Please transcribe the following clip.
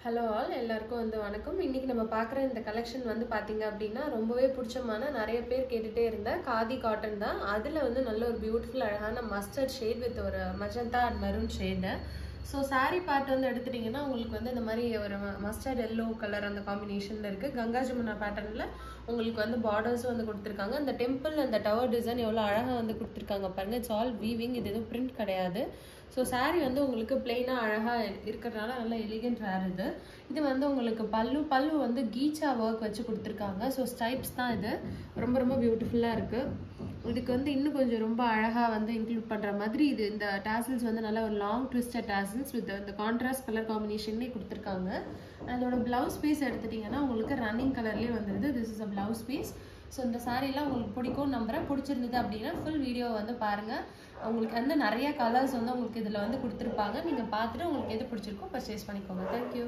Hello all எல்லாருக்கும் வணக்கம். இன்னைக்கு நம்ம பார்க்குற இந்த கலெக்ஷன் பார்த்தீங்க அப்படின்னா ரொம்பவே பிடிச்சமான நிறைய பேர் கேட்டுகிட்டே இருந்த காதி காட்டன் தான். அதில் நல்ல ஒரு பியூட்டிஃபுல் அழகான மஸ்டர்ட் ஷேட் வித் ஒரு magenta and maroon shade. So sari part எடுத்துட்டிங்கன்னா உங்களுக்கு இந்த மாதிரி ஒரு மஸ்டர்ட் எல்லோ கலர் அந்த காம்பினேஷனில் இருக்குது. கங்கா ஜமுனா பேட்டர்னில் உங்களுக்கு பார்டர்ஸும் கொடுத்துருக்காங்க. அந்த டெம்பிள் அந்த டவர் டிசைன் எவ்வளோ அழகாக கொடுத்துருக்காங்க பாருங்கள். இட்ஸ் ஆல் வீவிங், இது எதுவும் பிரிண்ட் கிடையாது. ஸோ சாரீ உங்களுக்கு பிளெயினாக அழகாக இருக்கிறதுனால நல்ல எலிகென்ட் வேர் இது. இது உங்களுக்கு பல்லு கீச்சா ஒர்க் வச்சு கொடுத்துருக்காங்க. ஸோ ஸ்டைப்ஸ் தான் இது. ரொம்ப ரொம்ப பியூட்டிஃபுல்லாக இருக்குது. இதுக்கு இன்னும் கொஞ்சம் ரொம்ப அழகாக இன்க்ளூட் பண்ணுற மாதிரி இது இந்த டாசல்ஸ் நல்ல ஒரு லாங் ட்விஸ்டட் டாசல்ஸ் வித் இந்த கான்ட்ராஸ்ட் கலர் காம்பினேஷன்லேயே கொடுத்துருக்காங்க. அதோட பிளவுஸ் பீஸ் எடுத்துட்டிங்கன்னா உங்களுக்கு ரன்னிங் கலர்லேயே வந்துடுது. This is a blouse piece. So இந்த சாரீலாம் உங்களுக்கு பிடிக்கும் நம்புறேன். பிடிச்சிருந்தது அப்படின்னா ஃபுல் வீடியோ பாருங்கள். உங்களுக்கு நிறைய கலர்ஸ் உங்களுக்கு இதில் கொடுத்துருப்பாங்க. நீங்கள் பார்த்துட்டு உங்களுக்கு எது பிடிச்சிருக்கோ பர்ச்சேஸ் பண்ணிக்கோங்க. தேங்க்யூ.